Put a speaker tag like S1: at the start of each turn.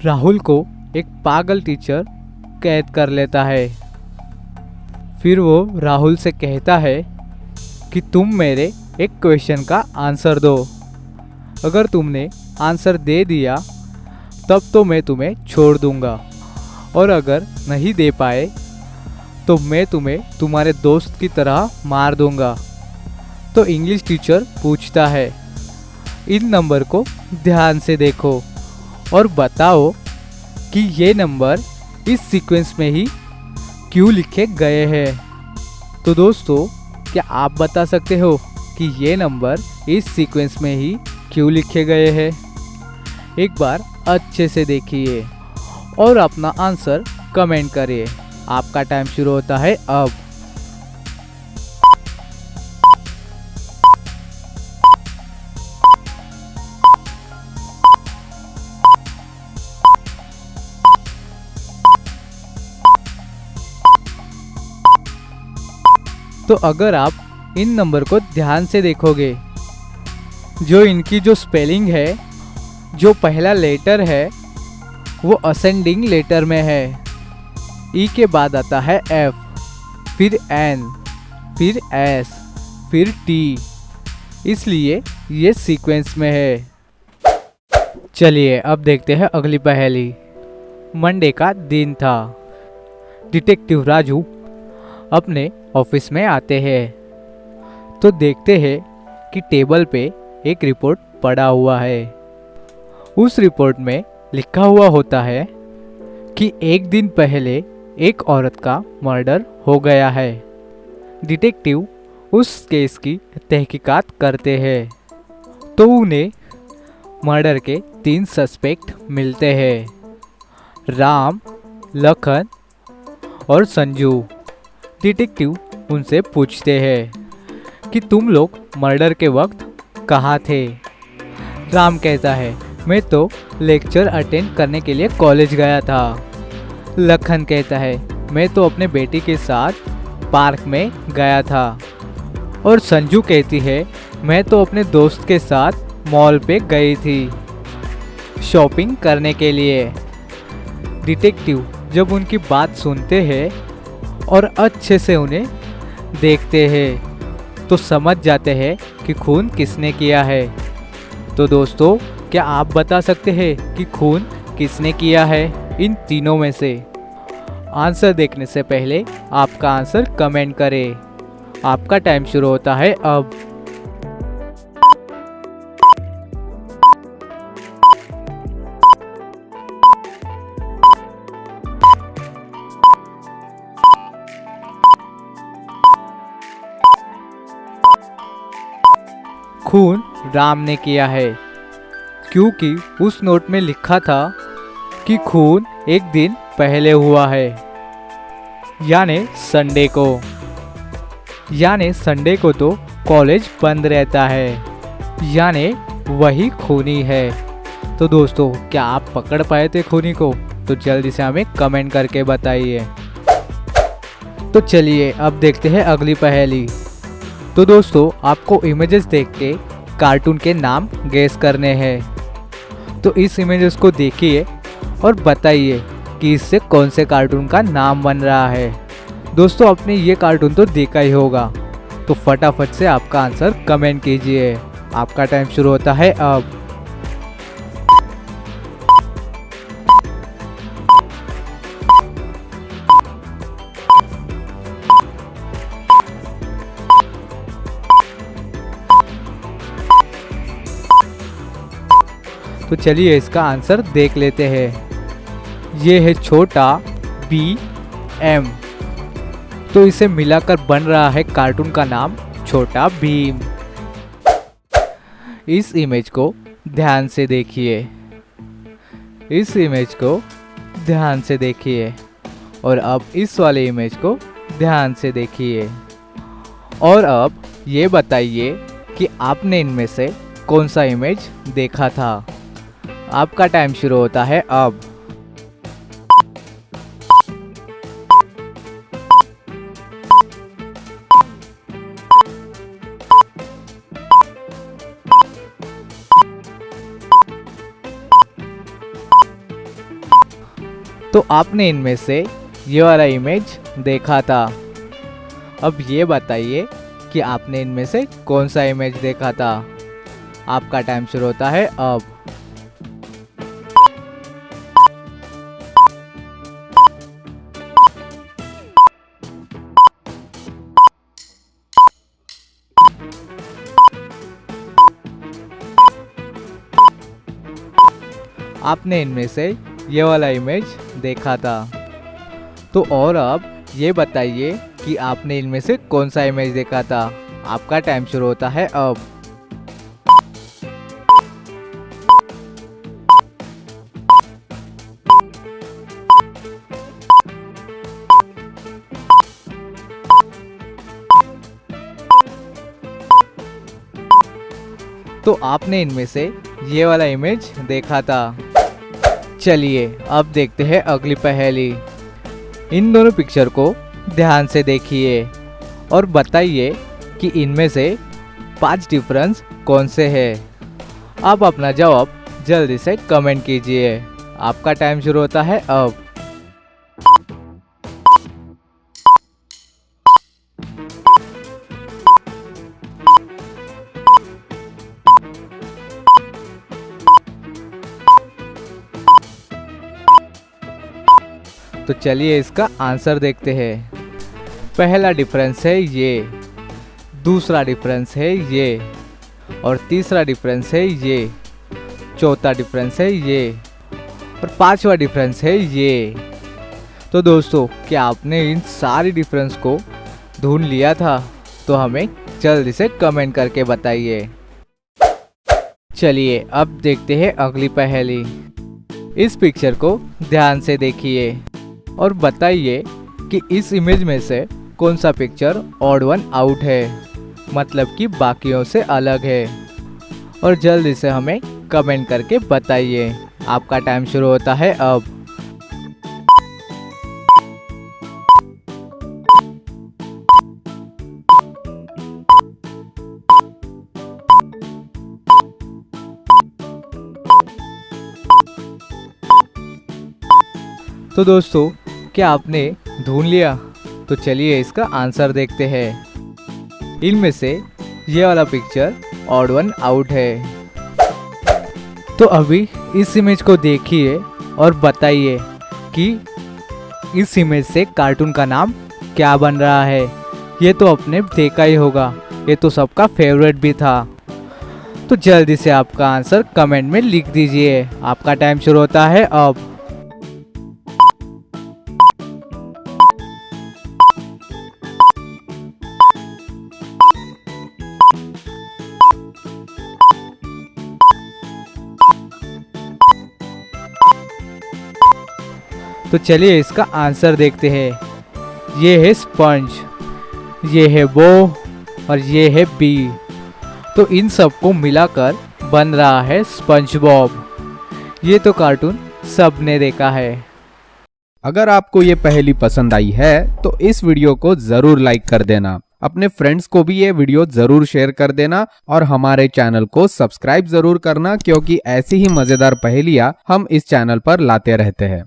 S1: राहुल को एक पागल टीचर कैद कर लेता है। फिर वो राहुल से कहता है कि तुम मेरे एक क्वेश्चन का आंसर दो। अगर तुमने आंसर दे दिया तब तो मैं तुम्हें छोड़ दूंगा, और अगर नहीं दे पाए तो मैं तुम्हें तुम्हारे दोस्त की तरह मार दूंगा। तो इंग्लिश टीचर पूछता है, इन नंबर को ध्यान से देखो और बताओ कि ये नंबर इस सीक्वेंस में ही क्यों लिखे गए हैं। तो दोस्तों, क्या आप बता सकते हो कि ये नंबर इस सीक्वेंस में ही क्यों लिखे गए हैं? एक बार अच्छे से देखिए और अपना आंसर कमेंट करिए। आपका टाइम शुरू होता है अब। तो अगर आप इन नंबर को ध्यान से देखोगे, जो इनकी जो स्पेलिंग है, जो पहला लेटर है वो असेंडिंग लेटर में है। ई के बाद आता है एफ, फिर एन, फिर एस, फिर टी, इसलिए ये सीक्वेंस में है। चलिए अब देखते हैं अगली पहेली। मंडे का दिन था। डिटेक्टिव राजू अपने ऑफिस में आते हैं तो देखते हैं कि टेबल पे एक रिपोर्ट पड़ा हुआ है। उस रिपोर्ट में लिखा हुआ होता है कि एक दिन पहले एक औरत का मर्डर हो गया है। डिटेक्टिव उस केस की तहकीकात करते हैं तो उन्हें मर्डर के 3 सस्पेक्ट मिलते हैं, राम, लखन और संजू। डिटेक्टिव उनसे पूछते हैं कि तुम लोग मर्डर के वक्त कहाँ थे? राम कहता है, मैं तो लेक्चर अटेंड करने के लिए कॉलेज गया था। लखन कहता है, मैं तो अपने बेटी के साथ पार्क में गया था। और संजू कहती है, मैं तो अपने दोस्त के साथ मॉल पे गई थी शॉपिंग करने के लिए। डिटेक्टिव जब उनकी बात सुनते हैं और अच्छे से उन्हें देखते हैं तो समझ जाते हैं कि खून किसने किया है। तो दोस्तों, क्या आप बता सकते हैं कि खून किसने किया है इन तीनों में से? आंसर देखने से पहले आपका आंसर कमेंट करें। आपका टाइम शुरू होता है अब। खून राम ने किया है क्योंकि उस नोट में लिखा था कि खून एक दिन पहले हुआ है, यानी संडे को। यानी संडे को तो कॉलेज बंद रहता है, यानी वही खूनी है। तो दोस्तों, क्या आप पकड़ पाए थे खूनी को? तो जल्दी से हमें कमेंट करके बताइए। तो चलिए अब देखते हैं अगली पहेली। तो दोस्तों, आपको इमेजेस देख के कार्टून के नाम गेस करने हैं। तो इस इमेजेस को देखिए और बताइए कि इससे कौन से कार्टून का नाम बन रहा है। दोस्तों, आपने ये कार्टून तो देखा ही होगा, तो फटाफट से आपका आंसर कमेंट कीजिए। आपका टाइम शुरू होता है अब। तो चलिए इसका आंसर देख लेते हैं। ये है छोटा बी एम, तो इसे मिलाकर बन रहा है कार्टून का नाम छोटा भीम। इस इमेज को ध्यान से देखिए, इस इमेज को ध्यान से देखिए, और अब इस वाले इमेज को ध्यान से देखिए। और अब ये बताइए कि आपने इनमें से कौन सा इमेज देखा था। आपका टाइम शुरू होता है अब। तो आपने इनमें से ये वाला इमेज देखा था। अब ये बताइए कि आपने इनमें से कौन सा इमेज देखा था। आपका टाइम शुरू होता है अब। आपने इनमें से ये वाला इमेज देखा था। तो और अब ये बताइए कि आपने इनमें से कौन सा इमेज देखा था। आपका टाइम शुरू होता है अब। तो आपने इनमें से ये वाला इमेज देखा था। चलिए अब देखते हैं अगली पहेली। इन दोनों पिक्चर को ध्यान से देखिए और बताइए कि इनमें से 5 डिफरेंस कौन से हैं। आप अपना जवाब जल्दी से कमेंट कीजिए। आपका टाइम शुरू होता है अब। तो चलिए इसका आंसर देखते हैं। पहला डिफरेंस है ये, दूसरा डिफरेंस है ये, और तीसरा डिफरेंस है ये, चौथा डिफरेंस है ये, और पांचवा डिफरेंस है ये। तो दोस्तों, क्या आपने इन सारी डिफरेंस को ढूंढ लिया था? तो हमें जल्दी से कमेंट करके बताइए। चलिए अब देखते हैं अगली पहेली। इस पिक्चर को ध्यान से देखिए और बताइए कि इस इमेज में से कौन सा पिक्चर ऑड वन आउट है, मतलब कि बाकियों से अलग है। और जल्दी से हमें कमेंट करके बताइए। आपका टाइम शुरू होता है अब। तो दोस्तों, क्या आपने ढूंढ लिया? तो चलिए इसका आंसर देखते हैं। इनमें से ये वाला पिक्चर ऑड वन आउट है। तो अभी इस इमेज को देखिए और बताइए कि इस इमेज से कार्टून का नाम क्या बन रहा है। ये तो आपने देखा ही होगा, ये तो सबका फेवरेट भी था। तो जल्दी से आपका आंसर कमेंट में लिख दीजिए। आपका टाइम शुरू होता है अब। तो चलिए इसका आंसर देखते हैं। ये है स्पंज, ये है बो और ये है बी। तो इन सबको मिलाकर बन रहा है स्पंज बॉब। ये तो कार्टून सबने देखा है।
S2: अगर आपको ये पहेली पसंद आई है तो इस वीडियो को जरूर लाइक कर देना। अपने फ्रेंड्स को भी ये वीडियो जरूर शेयर कर देना और हमारे चैनल को सब्सक्राइब जरूर करना, क्योंकि ऐसी ही मजेदार पहेलियां हम इस चैनल पर लाते रहते हैं।